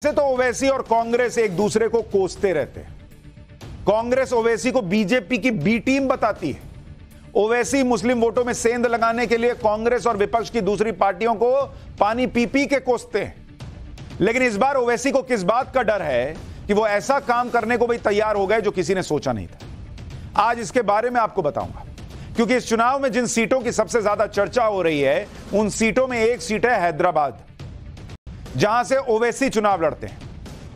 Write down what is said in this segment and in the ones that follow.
से तो ओवैसी और कांग्रेस एक दूसरे को कोसते रहते हैं। कांग्रेस ओवैसी को बीजेपी की बी टीम बताती है। ओवैसी मुस्लिम वोटों में सेंध लगाने के लिए कांग्रेस और विपक्ष की दूसरी पार्टियों को पानी पी पी के कोसते हैं। लेकिन इस बार ओवैसी को किस बात का डर है कि वो ऐसा काम करने को भी तैयार हो गए जो किसी ने सोचा नहीं था। आज इसके बारे में आपको बताऊंगा, क्योंकि इस चुनाव में जिन सीटों की सबसे ज्यादा चर्चा हो रही है उन सीटों में एक सीट है हैदराबाद, जहां से ओवैसी चुनाव लड़ते हैं।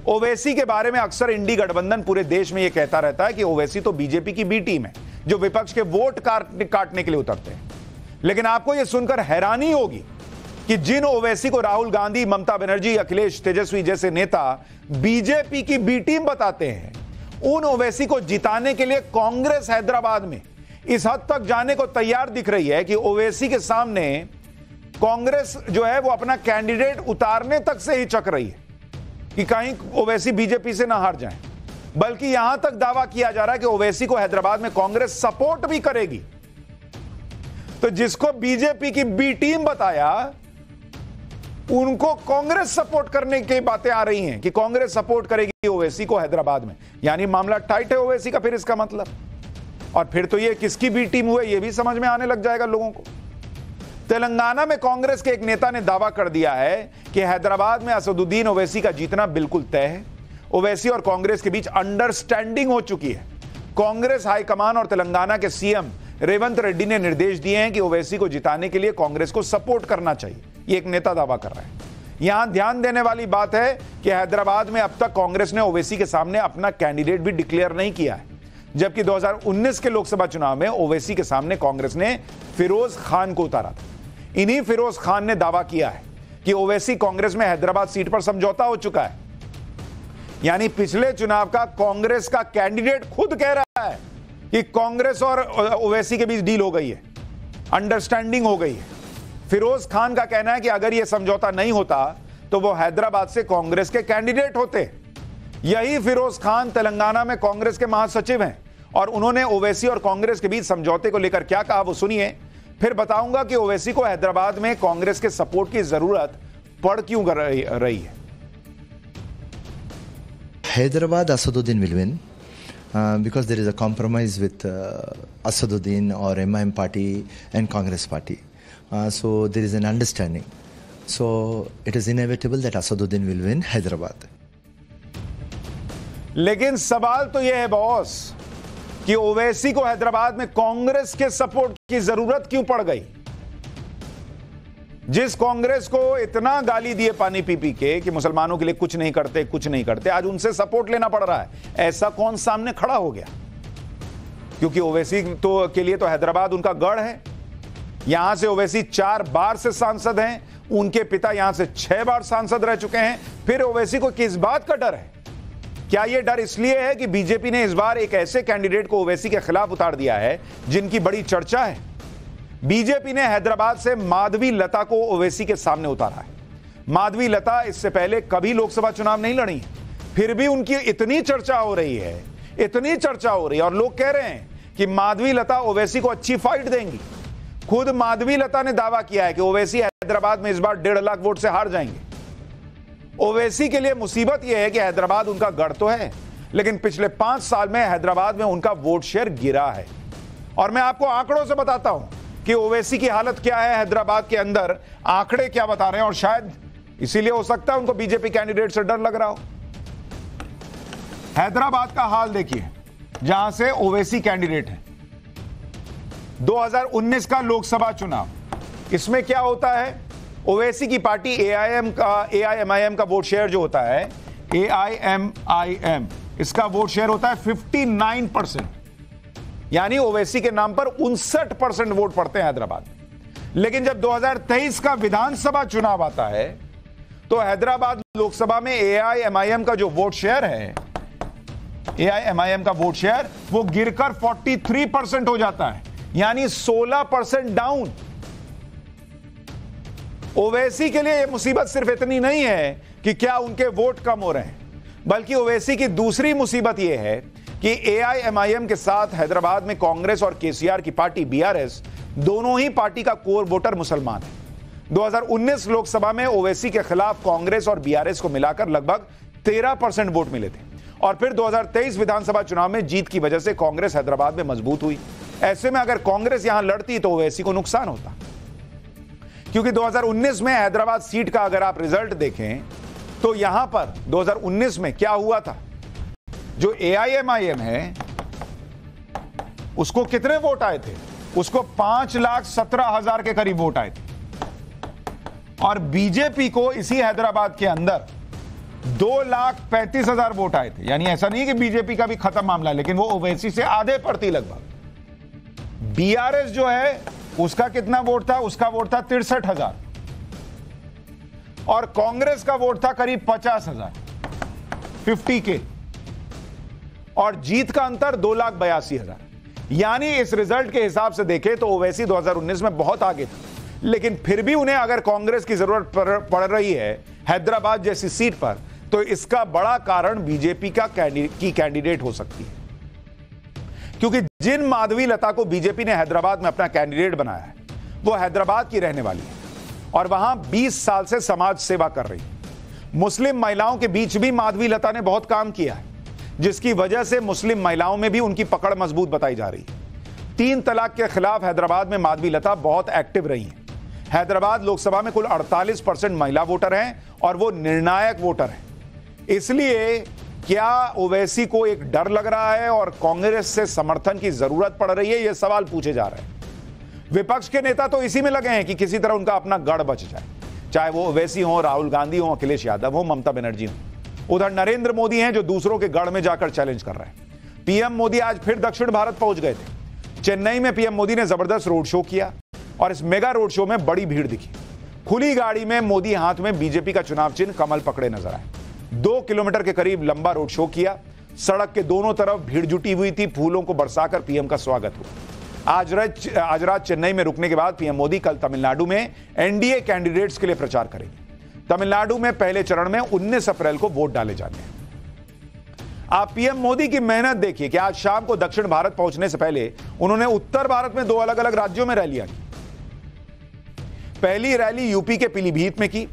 ओवैसी के बारे में अक्सर इंडी गठबंधन पूरे देश में यह कहता रहता है कि ओवैसी तो बीजेपी की बी टीम है जो विपक्ष के वोट काटने के लिए उतरते हैं। लेकिन आपको यह सुनकर हैरानी होगी कि जिन ओवैसी को राहुल गांधी, ममता बनर्जी, अखिलेश, तेजस्वी जैसे नेता बीजेपी की बी टीम बताते हैं, उन ओवैसी को जिताने के लिए कांग्रेस हैदराबाद में इस हद तक जाने को तैयार दिख रही है कि ओवैसी के सामने कांग्रेस जो है वो अपना कैंडिडेट उतारने तक से ही चक रही है कि कहीं ओवैसी बीजेपी से ना हार जाए। बल्कि यहां तक दावा किया जा रहा है कि ओवैसी को हैदराबाद में कांग्रेस सपोर्ट भी करेगी। तो जिसको बीजेपी की बी टीम बताया उनको कांग्रेस सपोर्ट करने की बातें आ रही हैं कि कांग्रेस सपोर्ट करेगी ओवैसी को हैदराबाद में। यानी मामला टाइट है ओवैसी का फिर इसका मतलब। और फिर तो ये किसकी बी टीम हुए ये भी समझ में आने लग जाएगा लोगों को। तेलंगाना में कांग्रेस के एक नेता ने दावा कर दिया है कि हैदराबाद में असदुद्दीन ओवैसी का जीतना बिल्कुल तय है। ओवैसी और कांग्रेस के बीच अंडरस्टैंडिंग हो चुकी है। कांग्रेस हाईकमान और तेलंगाना के सीएम रेवंत रेड्डी ने निर्देश दिए हैं कि ओवैसी को जिताने के लिए कांग्रेस को सपोर्ट करना चाहिए। यह एक नेता दावा कर रहा है। यहां ध्यान देने वाली बात है कि हैदराबाद में अब तक कांग्रेस ने ओवैसी के सामने अपना कैंडिडेट भी डिक्लेयर नहीं किया है, जबकि 2019 के लोकसभा चुनाव में ओवैसी के सामने कांग्रेस ने फिरोज खान को उतारा था। इन्हीं फिरोज खान ने दावा किया है कि ओवैसी कांग्रेस में हैदराबाद सीट पर समझौता हो चुका है। यानी पिछले चुनाव का कांग्रेस का कैंडिडेट खुद कह रहा है कि कांग्रेस और ओवैसी के बीच डील हो गई है, अंडरस्टैंडिंग हो गई है। फिरोज खान का कहना है कि अगर यह समझौता नहीं होता तो वो हैदराबाद से कांग्रेस के कैंडिडेट होते। यही फिरोज खान तेलंगाना में कांग्रेस के महासचिव हैं और उन्होंने ओवैसी और कांग्रेस के बीच समझौते को लेकर क्या कहा वो सुनिए, फिर बताऊंगा कि ओवैसी को हैदराबाद में कांग्रेस के सपोर्ट की जरूरत पड़ क्यों कर रही है। Hyderabad Asaduddin will win because there is a compromise with Asaduddin or MIM party and Congress party. So there is an understanding. So it is inevitable that Asaduddin will win Hyderabad. लेकिन सवाल तो यह है boss कि ओवैसी को हैदराबाद में कांग्रेस के support की जरूरत क्यों पड़ गई। जिस कांग्रेस को इतना गाली दिए पानी पी पी के कि मुसलमानों के लिए कुछ नहीं करते, आज उनसे सपोर्ट लेना पड़ रहा है। ऐसा कौन सामने खड़ा हो गया? क्योंकि ओवैसी तो के लिए तो हैदराबाद उनका गढ़ है। यहां से ओवैसी 4 बार से सांसद हैं, उनके पिता यहां से 6 बार सांसद रह चुके हैं। फिर ओवैसी को किस बात का डर है? क्या यह डर इसलिए है कि बीजेपी ने इस बार एक ऐसे कैंडिडेट को ओवैसी के खिलाफ उतार दिया है जिनकी बड़ी चर्चा है? बीजेपी ने हैदराबाद से माधवी लता को ओवैसी के सामने उतारा है। माधवी लता इससे पहले कभी लोकसभा चुनाव नहीं लड़ी, फिर भी उनकी इतनी चर्चा हो रही है और लोग कह रहे हैं कि माधवी लता ओवैसी को अच्छी फाइट देंगी। खुद माधवी लता ने दावा किया है कि ओवैसी हैदराबाद में इस बार 1.5 लाख वोट से हार जाएंगे। ओवैसी के लिए मुसीबत यह है कि हैदराबाद उनका गढ़ तो है, लेकिन पिछले 5 साल में हैदराबाद में उनका वोट शेयर गिरा है। और मैं आपको आंकड़ों से बताता हूं कि ओवैसी की हालत क्या है हैदराबाद के अंदर। आंकड़े क्या बता रहे हैं, और शायद इसीलिए हो सकता है उनको बीजेपी कैंडिडेट से डर लग रहा हो। हैदराबाद का हाल देखिए, जहां से ओवैसी कैंडिडेट है। 2019 का लोकसभा चुनाव, इसमें क्या होता है? ओवैसी की पार्टी AIMIM का वोट शेयर जो होता है, AIMIM, इसका वोट शेयर होता है 59%। यानी ओवैसी के नाम पर 59% वोट पड़ते हैं हैदराबाद में। लेकिन जब 2023 का विधानसभा चुनाव आता है तो हैदराबाद लोकसभा में AIMIM का जो वोट शेयर है, AIMIM का वोट शेयर वो गिरकर 43% हो जाता है, यानी 16% डाउन। ओवैसी के लिए यह मुसीबत सिर्फ इतनी नहीं है कि क्या उनके वोट कम हो रहे हैं, बल्कि ओवैसी की दूसरी मुसीबत यह है कि AIMIM के साथ हैदराबाद में कांग्रेस और केसीआर की पार्टी BRS, दोनों ही पार्टी का कोर वोटर मुसलमान है। 2019 लोकसभा में ओवैसी के खिलाफ कांग्रेस और बीआरएस को मिलाकर लगभग 13% वोट मिले थे और फिर 2023 विधानसभा चुनाव में जीत की वजह से कांग्रेस हैदराबाद में मजबूत हुई। ऐसे में अगर कांग्रेस यहां लड़ती तो ओवैसी को नुकसान होता, क्योंकि 2019 में हैदराबाद सीट का अगर आप रिजल्ट देखें तो यहां पर 2019 में क्या हुआ था, जो AIMIM है उसको कितने वोट आए थे, उसको 5,17,000 के करीब वोट आए थे और बीजेपी को इसी हैदराबाद के अंदर 2,35,000 वोट आए थे। यानी ऐसा नहीं कि बीजेपी का भी खत्म मामला, लेकिन वो ओवैसी से आधे पड़ती लगभग। बीआरएस जो है उसका कितना वोट था, उसका वोट था 63,000 और कांग्रेस का वोट था करीब 50,000, 50K, और जीत का अंतर 2,82,000। यानी इस रिजल्ट के हिसाब से देखें तो ओवैसी 2019 में बहुत आगे था, लेकिन फिर भी उन्हें अगर कांग्रेस की जरूरत पड़ रही है हैदराबाद जैसी सीट पर, तो इसका बड़ा कारण बीजेपी की कैंडिडेट हो सकती है, क्योंकि जिन माधवी लता को बीजेपी ने हैदराबाद में अपना कैंडिडेट बनाया है वो हैदराबाद की रहने वाली है और वहां 20 साल से समाज सेवा कर रही है। मुस्लिम महिलाओं के बीच भी माधवी लता ने बहुत काम किया है, जिसकी वजह से मुस्लिम महिलाओं में भी उनकी पकड़ मजबूत बताई जा रही है। 3 तलाक के खिलाफ हैदराबाद में माधवी लता बहुत एक्टिव रही हैं। हैदराबाद लोकसभा में कुल 48% महिला वोटर हैं और वो निर्णायक वोटर हैं। इसलिए क्या ओवैसी को एक डर लग रहा है और कांग्रेस से समर्थन की जरूरत पड़ रही है, यह सवाल पूछे जा रहे हैं। विपक्ष के नेता तो इसी में लगे हैं कि किसी तरह उनका अपना गढ़ बच जाए, चाहे वो ओवैसी हो, राहुल गांधी हो, अखिलेश यादव हो, ममता बनर्जी हो। उधर नरेंद्र मोदी हैं जो दूसरों के गढ़ में जाकर चैलेंज कर रहे हैं। पीएम मोदी आज फिर दक्षिण भारत पहुंच गए थे। चेन्नई में पीएम मोदी ने जबरदस्त रोड शो किया और इस मेगा रोड शो में बड़ी भीड़ दिखी। खुली गाड़ी में मोदी हाथ में बीजेपी का चुनाव चिन्ह कमल पकड़े नजर आए। 2 किलोमीटर के करीब लंबा रोड शो किया। सड़क के दोनों तरफ भीड़ जुटी हुई थी। फूलों को बरसाकर पीएम का स्वागत हुआ। आज रात चेन्नई में रुकने के बाद पीएम मोदी कल तमिलनाडु में एनडीए कैंडिडेट्स के लिए प्रचार करेंगे। तमिलनाडु में पहले चरण में 19 अप्रैल को वोट डाले जाने हैं। आप पीएम मोदी की मेहनत देखिए कि आज शाम को दक्षिण भारत पहुंचने से पहले उन्होंने उत्तर भारत में 2 अलग अलग राज्यों में रैलियां की। पहली रैली यूपी के पीलीभीत में की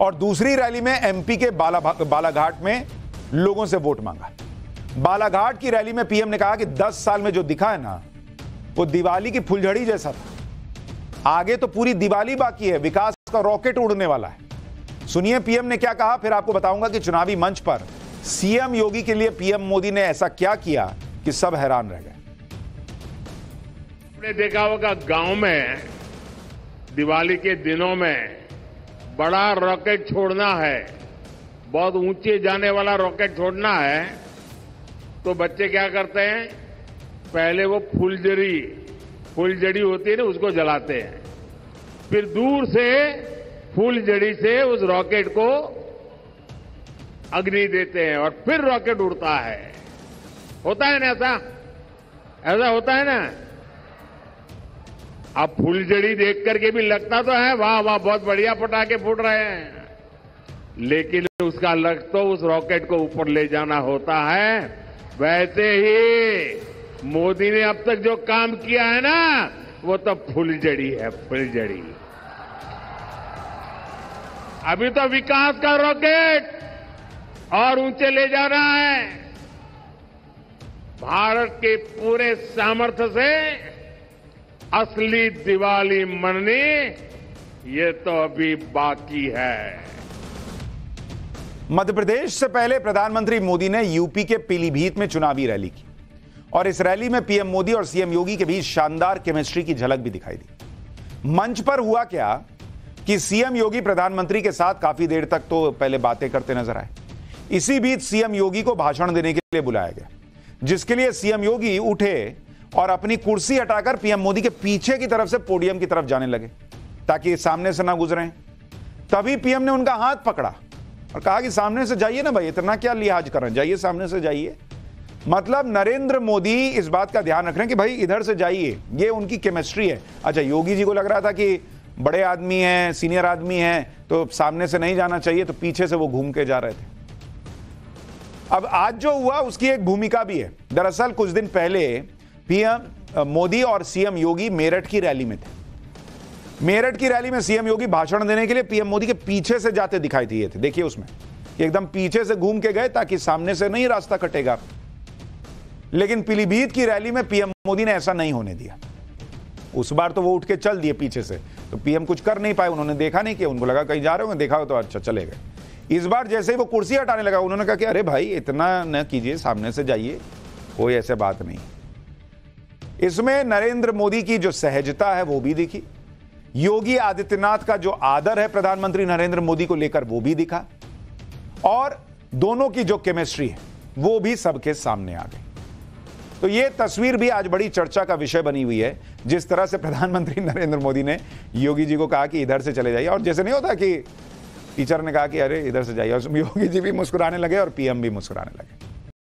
और दूसरी रैली में एमपी के बालाघाट में लोगों से वोट मांगा। बालाघाट की रैली में पीएम ने कहा कि 10 साल में जो दिखा है ना, वो दिवाली की फुलझड़ी जैसा था। आगे तो पूरी दिवाली बाकी है, विकास का रॉकेट उड़ने वाला है। सुनिए पीएम ने क्या कहा, फिर आपको बताऊंगा कि चुनावी मंच पर सीएम योगी के लिए पीएम मोदी ने ऐसा क्या किया कि सब हैरान रह गए। आपने देखा होगा गांव में दिवाली के दिनों में बड़ा रॉकेट छोड़ना है, बहुत ऊंचे जाने वाला रॉकेट छोड़ना है, तो बच्चे क्या करते हैं, पहले वो फुलझड़ी होती है ना, उसको जलाते हैं, फिर दूर से फुलझड़ी से उस रॉकेट को अग्नि देते हैं और फिर रॉकेट उड़ता है। होता है ना ऐसा होता है ना। अब फुलझड़ी देख करके भी लगता तो है वाह वाह बहुत बढ़िया पटाखे फूट रहे हैं, लेकिन उसका लक्ष्य तो उस रॉकेट को ऊपर ले जाना होता है। वैसे ही मोदी ने अब तक जो काम किया है ना, वो तो फुलझड़ी है, फुलझड़ी। अभी तो विकास का रॉकेट और ऊंचे ले जाना है। भारत के पूरे सामर्थ्य से असली दिवाली मननी, ये तो अभी बाकी है। मध्य प्रदेश से पहले प्रधानमंत्री मोदी ने यूपी के पीलीभीत में चुनावी रैली की और इस रैली में पीएम मोदी और सीएम योगी के बीच शानदार केमिस्ट्री की झलक भी दिखाई दी। मंच पर हुआ क्या कि सीएम योगी प्रधानमंत्री के साथ काफी देर तक तो पहले बातें करते नजर आए। इसी बीच सीएम योगी को भाषण देने के लिए बुलाया गया, जिसके लिए सीएम योगी उठे और अपनी कुर्सी हटाकर पीएम मोदी के पीछे की तरफ से पोडियम की तरफ जाने लगे ताकि सामने से ना गुजरें। तभी पीएम ने उनका हाथ पकड़ा और कहा कि सामने से जाइए ना भाई, इतना क्या लिहाज कर रहे हैं, जाइए सामने से जाइए। मतलब नरेंद्र मोदी इस बात का ध्यान रख रहे हैं कि भाई इधर से जाइए, ये उनकी केमिस्ट्री है। अच्छा, योगी जी को लग रहा था कि बड़े आदमी हैं, सीनियर आदमी हैं, तो सामने से नहीं जाना चाहिए, तो पीछे से वो घूम के जा रहे थे। अब आज जो हुआ उसकी एक भूमिका भी है। दरअसल कुछ दिन पहले पीएम मोदी और सीएम योगी मेरठ की रैली में थे। मेरठ की रैली में सीएम योगी भाषण देने के लिए पीएम मोदी के पीछे से जाते दिखाई दिए थे। देखिए उसमें एकदम पीछे से घूम के गए ताकि सामने से नहीं रास्ता कटेगा। लेकिन पीलीभीत की रैली में पीएम मोदी ने ऐसा नहीं होने दिया। उस बार तो वो उठ के चल दिए पीछे से, तो पीएम कुछ कर नहीं पाए, उन्होंने देखा नहीं कि उनको लगा कहीं जा रहे होंगे, देखा हो तो अच्छा चले गए। इस बार जैसे ही वो कुर्सी हटाने लगा उन्होंने कहा कि अरे भाई इतना न कीजिए, सामने से जाइए, कोई ऐसे बात नहीं। इसमें नरेंद्र मोदी की जो सहजता है वो भी दिखी, योगी आदित्यनाथ का जो आदर है प्रधानमंत्री नरेंद्र मोदी को लेकर वो भी दिखा, और दोनों की जो केमिस्ट्री है वो भी सबके सामने आ गई। तो ये तस्वीर भी आज बड़ी चर्चा का विषय बनी हुई है, जिस तरह से प्रधानमंत्री नरेंद्र मोदी ने योगी जी को कहा कि इधर से चले जाइए, और जैसे नहीं होता कि टीचर ने कहा कि अरे इधर से जाइए, और योगी जी भी मुस्कुराने लगे और पीएम भी मुस्कुराने लगे।